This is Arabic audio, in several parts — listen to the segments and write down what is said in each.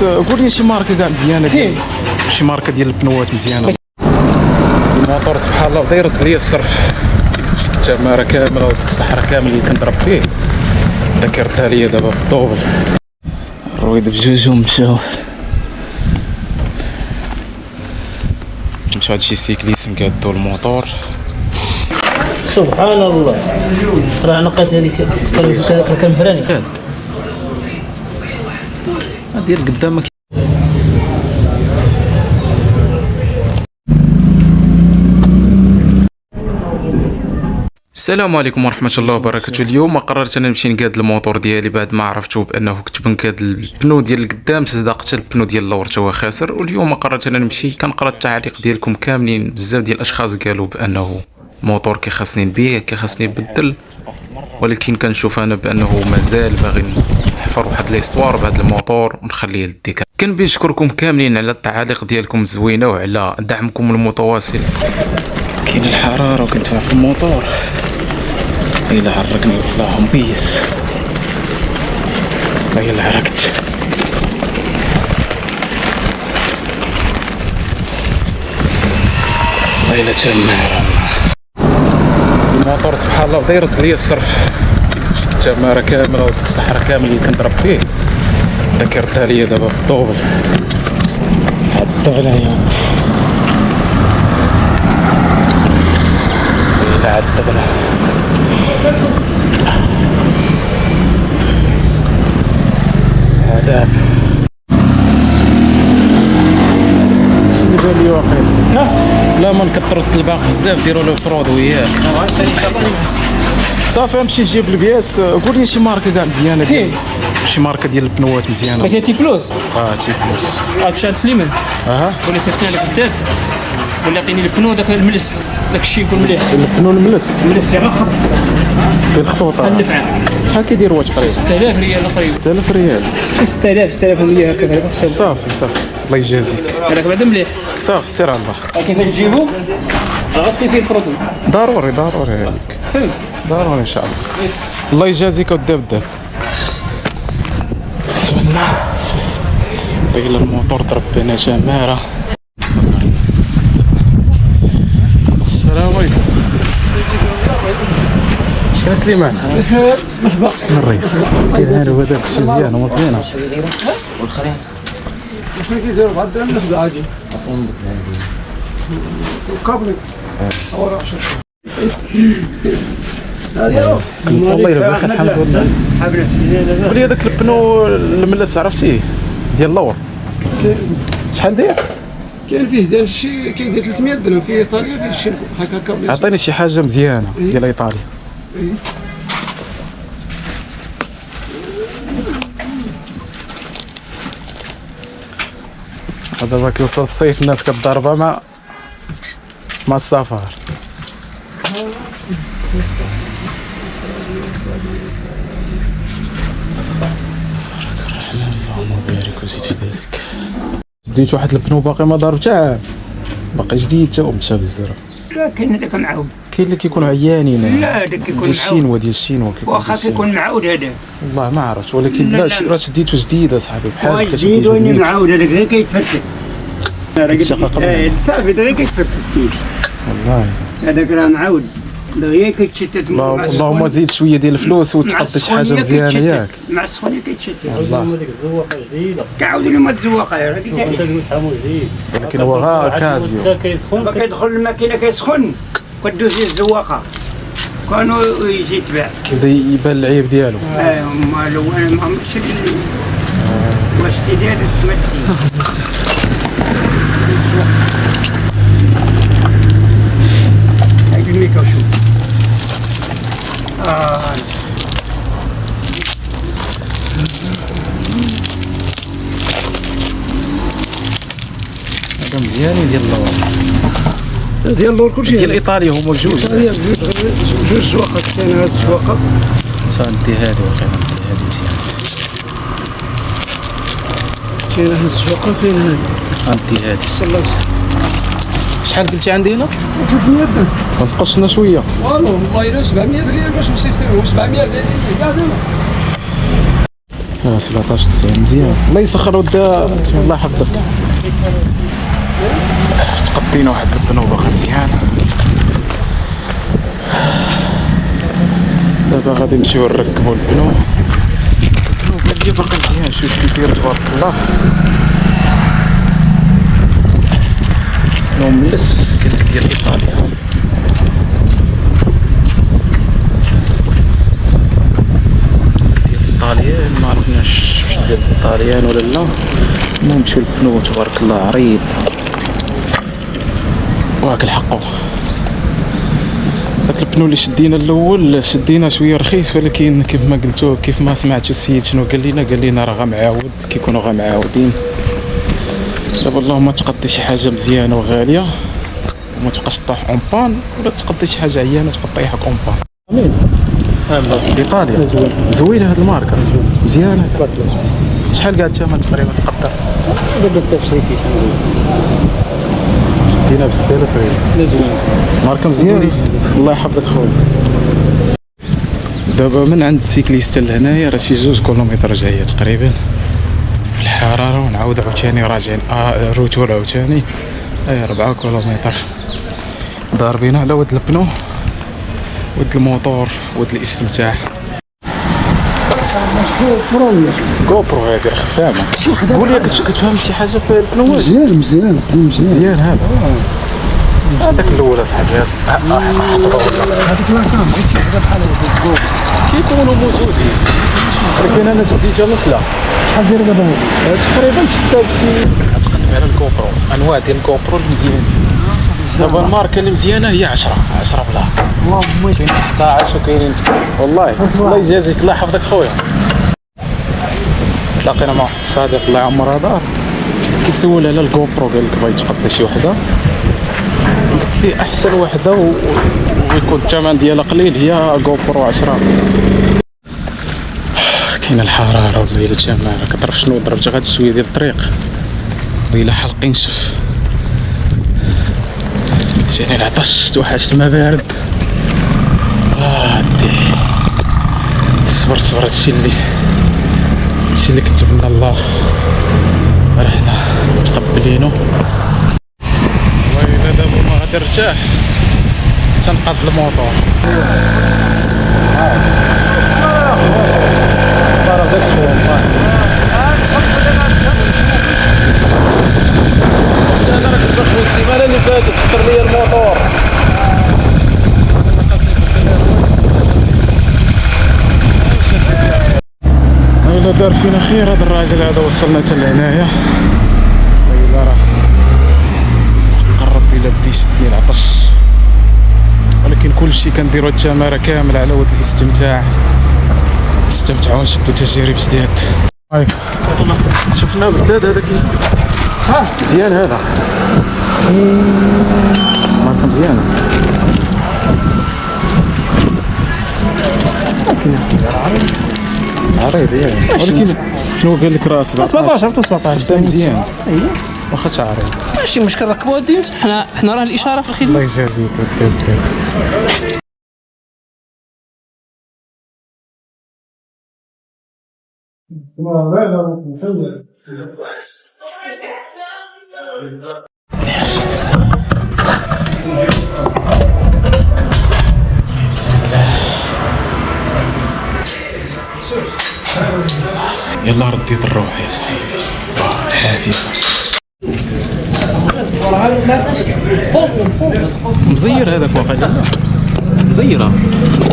قول لي شي ماركه كاع مزيانه فين؟ شي ماركه ديال البنوات مزيانه. الموتور سبحان الله بدا يرد ليا الصرف، التماره كامله والصحراء كامل اللي كنضرب فيه بدا كيردها ليا دابا بالطوبل. الرويد بجوجهم مشاو هاد شي سيكليست مقادو الموتور. سبحان الله راه نقص هذيك الكنفراني ديال قدامك. السلام عليكم ورحمة الله وبركاته. اليوم قررت انا نمشي نقاد الموتور ديالي بعد ما عرفتو بانه كنت بنقاد البنو ديال القدام صدق حتى البنو ديال اللور تا هو خاسر. واليوم قررت انا نمشي كنقرا التعاليق ديالكم كاملين، بزاف ديال الاشخاص قالوا بانه الموتور كيخاصني نبيع كيخاصني نبدل، ولكن كنشوف انا بانه مازال باغي نحفر واحد ليستوار بهذا الموتور ونخليه للديكا. كنبي نشكركم كاملين على التعاليق ديالكم الزوينه وعلى دعمكم المتواصل. كاين الحراره وكنت في الموتور إلا عرقني والله مبيس، إلا عرقت إلا تمارة. الموتور سبحان الله بدا يرد ليا الصرف، التماره كامله والصحراء كامل اللي كنضرب فيه بدا كيردها ليا دابا بالطوبل. عذب عليا إلا عذبنا. عذاب شنو بان لي واقيلا؟ لا ما نكثروا الطلباق بزاف، ديروا له فرود وياك. صافي نمشي نجيب البياس. قول لي شي ماركه كاع مزيانه فين؟ شي ماركه ديال البنوات مزيانه. بغيتي تي بلوس؟ تي بلوس. تمشي عند سليمان ولا صيفط لك الداد ولا عطيني البنو داك الملس داك الشيء يكون مليح. البنو الملس اللي غير خط فين الخطوطه الدفعه شحال كيدير هو تقريبا؟ 6000 ريال تقريبا. 6000 ريال 6100 هكا حساب. صافي الله يجازيك. هذاك بعدا مليح. صافي سير على الله. كيفاش تجيبو؟ غتلقي فيه البرودوي. ضروري هذيك ضروري ان شاء الله. الله يجازيك ودا بدات. بسم الله. بغينا الموتور ضرب بنا جماره. السلام عليكم. شكرا سليمان. مرحبا. الرئيس كاين هذا هو داك الشيء مزيان ومزيانه. والخريط شنو كيديروا بعد الناس عادي وكابلي اورا والله الا بخير الحمد لله. قولي هذاك البنو الملس عرفتيه ديال اللور شحال داير؟ كاين فيه ديال شي كاين 300 درهم في ايطاليا فيه شي هكا كابلي. عطيني شي حاجه مزيانه ديال ايطاليا. دابا كيوصل الصيف الناس كتضاربها مع السفر. اللهم بارك وزيد في ذلك. ديت واحد البنو باقي ما ضرب حتى عام، باقي جديد تا ومشى بالزرع. لا كاين هذاك معود. كاين اللي كيكونوا عيانين. لا هذاك كيكون ديال الشينوا كيكون. واخا كيكون معود هذاك. والله ما عرفت، ولكن لا راه شديتو جديد اصاحبي بحال هكا جديد وين معود هذاك غير كيتفكك. صافي غير كيتفكك والله هذاك راه معود غير كيتشتت. اللهم زيد شويه ديال الفلوس وتحط شي حاجه مزيانه ياك. مع السخونيه كيتشتت. والله ديك الزواقه جديده كعاودوا لهم الزواقه هذيك انت تفهموا جديد. ولكن هو غير كازيو. ما كيدخل الماكينه كيسخن كدوز الزواقه كانوا يجي يتباع. كيبدا يبان العيب ديالو. مالو انا ما عمرتش واش تيدير تمدي. هاي الميكا وشوف. هذا مزيانين ديال اللور. ديال اللور كلشي ديال ايطاليا هما بجوج. جوج زواقات. كاين هاد الزواقه ندي هادي واخيرا ندي هادي مزيانه. كاين هاد الزواقه كاين هادي ندي هادي. سلاس. شحال قلتي عندي هنا؟ 300 درهم. كنقص لنا شويه. والله الا 700 ريال باش نصيفطوا 700 ريال كاع 17 مزيان. الله يسخر ودا، الله يحفظك. تقضينا واحد البنو باقي مزيان. دابا غادي نمشيو نركبو البنو. البنو قال لي باقي مزيان، شوف كيف داير تبارك الله. بنو ملس قلت ديال ايطاليا. الطاليان ما عرفناش واش ديال الطاليان ولا لا. نمشيو البنو تبارك الله عريض واك الحقو. داك البنو اللي شدينا الاول شدينا شويه رخيص، ولكن كيف ما قلتو كيف ما سمعتو السيد شنو قال لنا راه غمعاود كيكونوا غمعاودين. دابا اللهم تقضي شي حاجه مزيانه وغاليه وما تبقاش طاح اون بان، ولا تقضي شي حاجه عيانه تبقى طيحك اون بان. امين. ايطاليا زوينه هاد الماركه مزيانه. شحال قاعد الثمن تقريبا تقدر؟ قدرت شريتي سنه شدينا ب 6000 ريال. زوين ماركه مزيانه. الله يحفظك خويا. دابا من عند السيكليستا لهنايا راه شي 2 كيلومتر جايه تقريبا في الحراره، ونعاود عاوتاني راجعين روتور عاوتاني 4 كيلومتر. ضاربين على ود البنو ود الموتور ود الاستمتاع. جو برو هادي خفامه. قول لي كتفهم شي حاجه في البنوات؟ مزيان مزيان هذا. هذاك الاول اصاحبي هذيك لاكام هادشي حدا بحال هكا كيكونوا موجودين، ولكن انا شديتها مسلا. شحال داير دابا هادي؟ تقريبا شدها بشي تقدم على الكوبرو. انواع ديال الكوبرو المزيان. دابا الماركه اللي مزيانه هي 10 بلا. اللهم يسر. 11 وكاينين والله. الله يجازيك الله يحفظك خويا. تلاقينا مع واحد الصديق الله يعمرها دار كيسول على الكوبرو، قال لك بغيت تقضي شي وحده. قلت لي احسن وحده ويكون الثمن ديالها قليل هي كوبرو 10. كاين الحراره والليل تما كتعرف شنو ضربت غادي شويه ديال الطريق ويلا حلقي نشف. جاني العطش توحشت الماء بارد. صبر هادشي اللي كتب لنا الله راه حنا متقبلينو. والله الا دابا ما غادي نرتاح تنقاد الموطور. انا راه كنت باغي السيمانه اللي فاتت خسر ليا الموطور. إلا دار فينا خير هذا الراجل هذا، وصلنا حتى لهنايا. إلا راه قرب إلا بدا يشدني العطش، ولكن كلشي كنديرو التماره كامل على ود الاستمتاع. نستمتعو نشدو تجارب جداد. شفنا بداد هذا كي مزيان هذا. ماركه مزيانه. عريض يعني، ولكن شنو قال لك راس 17 مزيان. واخا تعريض ماشي مشكل، ركبوا الدين. حنا راه الاشاره في الخدمه. الله يجازيك بخير. يلا رديت الروح يا صاحبي. العافية مزير هذاك واقع مزيرة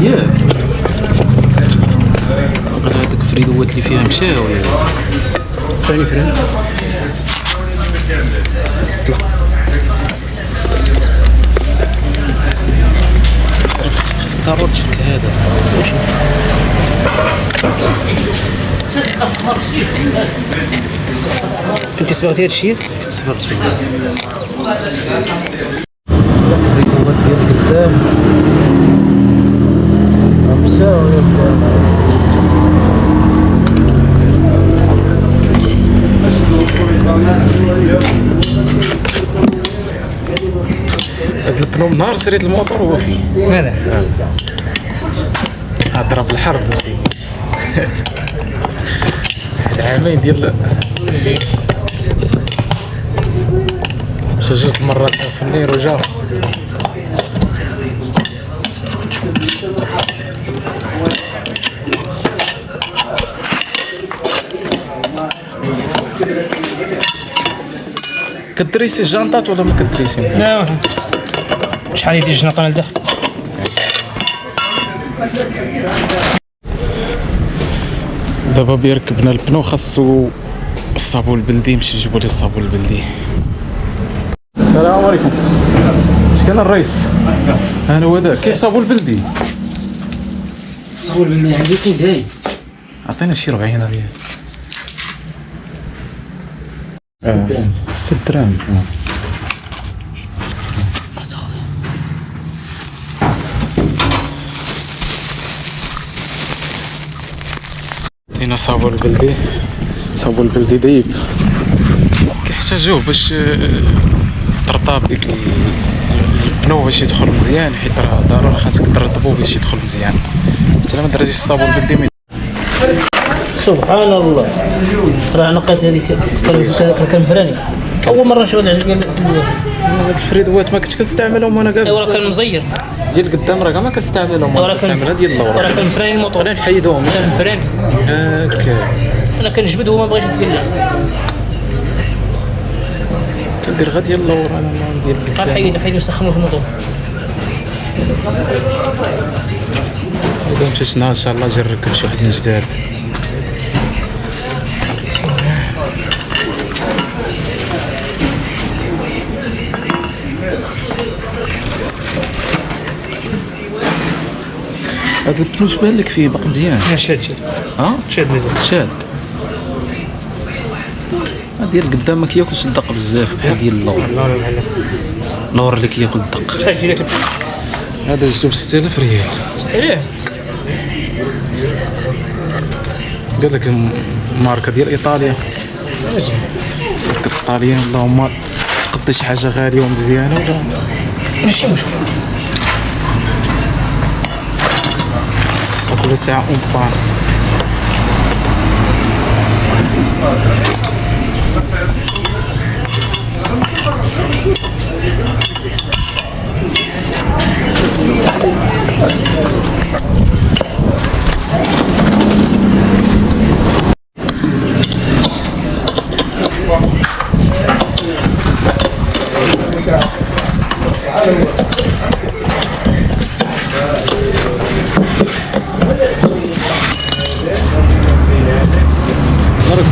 ياك. واقع هذاك فريدوات اللي فيها مشاوي. ثاني فريد طلع خاصك تعرض تفك هذا واش انت صبرتي هذا الشيء؟ صبرت الريكوبات ديال قدام مشاوي. هاد البنو من نهار سريت الموطور هو فيه هذا ضرب الحرب مسكين. العامين ديال جوج مرات في النير وجا كدريسي الجانطات ولا ما كدريسي؟ لا شحال يدير الجناطه لداخل. دابا بيركبنا البنو خاصو الصابون البلدي، نمشي نجيبو ليه الصابون البلدي. السلام عليكم. اش كان الرئيس؟ انا هو داك كاين الصابون البلدي. الصابون البلدي عندي فين دايم؟ عطينا شي 40 ريال. 6 دراهم. هنا صابون البلدي، صابون البلدي دايب كيحتاجوه باش ترطاب ديك البنو باش يدخل مزيان، حيت راه ضروري خاصك ترطبو باش يدخل مزيان. حتى ما درتيش الصابون البلدي سبحان الله. راه نقص هذيك الكنفراني اول مره نشوف هاد الفريدوات ما كنتش كنستعملهم وانا جالس. راه كان مزير ديال قدام راه ما كنستعملهم، انا كنستعملها ديال اللور. راه كنفراني الموطور انا نحيدوهم كنفراني هكا. انا كنجبد وما بغيتش يتقلع. كندير غير ديال اللور انا ديال قدام. حيد نسخنو في الموطور. اذا مشيت نهار ان شاء الله نجي نركب شي وحدين جداد. هاد البنو شبان لك فيه باقي مزيان؟ شاد شاد مزيان شاد. ديال قدام ما كياكلش الدق بزاف بحال ديال اللور. لا بحال اللور اللي كياكل الدق. شحال ديال لك؟ هذا جبتو ب 6000 ريال. استريح. قال لك ماركه ديال ايطاليا. ماركه ايطاليا. اللهم تقضي شي حاجه غاليه ومزيانه ولا ماشي مشكل. كل ساعه اون بان.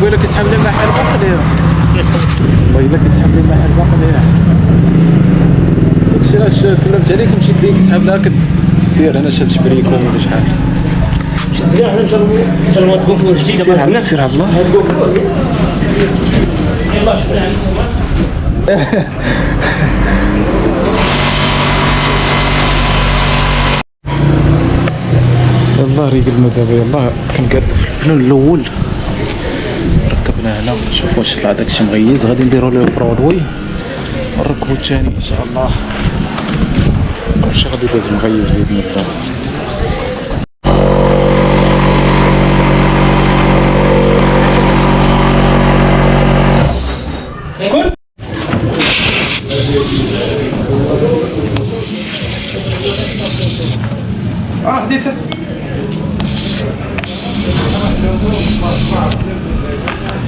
قبيله كيسحب لي محل باقي ليها. والله الا كيسحب لي محل باقي ليها. داكشي علاش سلمت عليك مشيت ليك كيسحب لها كدير انا شاد شبريك ولا شحال. شد كاع حنا نجربوا نكون جديده. سير عبد الله. يلاه شكرا عليكم. يلاه ريقلنا دابا يلاه كنقادو في البنو الاول ركبنا هنا نشوف واش طلع داكشي مغيز غادي نديرو ليه برودوي ونركبو الثاني ان شاء الله. واش غادي يدوز مغيز باذن الله. حديثة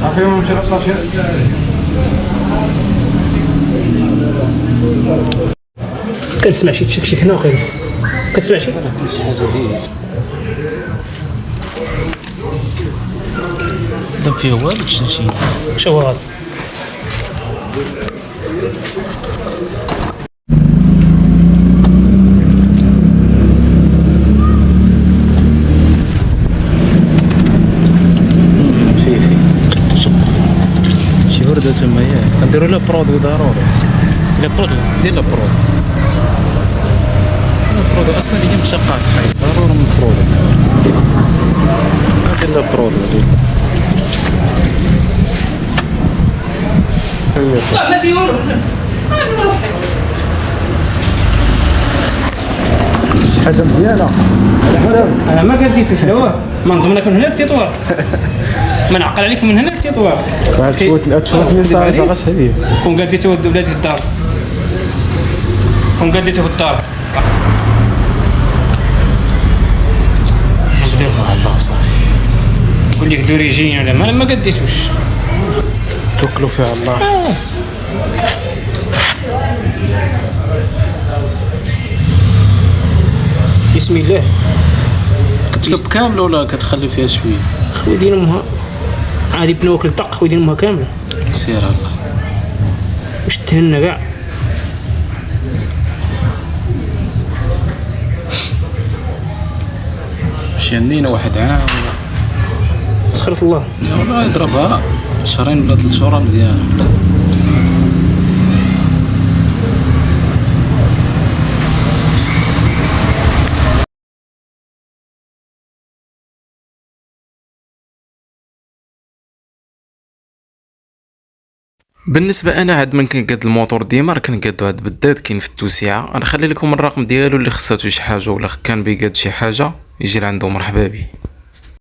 عطيهم 13 كنسمع شي تشكشك هنا وخير. كتسمع شي؟ كاين شي حاجه هي دم فيه والو تشنشين. واش هو هذا؟ تما كنديروا لها برودوي ضروري. لا برودوي دير لها برودوي. البرودوي اصلا اللي هي مشقات ضروري من البرودوي. دير لها برودوي. ما في والو. شي حاجه مزيانه على حسابك. انا ما قديتوش هو ما نضمن نكون هنا في التطوار. ما نعقل عليكم من هنا التطوار تفوتني صافي غاش هذه. كون قديتو ولادي في الدار، كون قديتو في الدار نبداو الله صافي. نقول لك دوريجين ولا ما قديتوش. توكلوا فيها الله. بسم الله. كتكب كامله ولا كتخلي فيها شويه؟ خويا ديال امها عادي بنوك الدق، خويا ديال امها كامله سير الله. واش تهنى كاع. مشينا واحد عام سخرة الله. لا والله يضربها شهرين ولا 3 شهور مزيانه. بالنسبه انا عاد من كنقاد الموتور ديما راه كنقادو عاد بالذات كاين في التوسعه. غنخلي لكم الرقم ديالو اللي خصاتو شي حاجه ولا كان بيقاد شي حاجه يجي لعندو مرحبا به.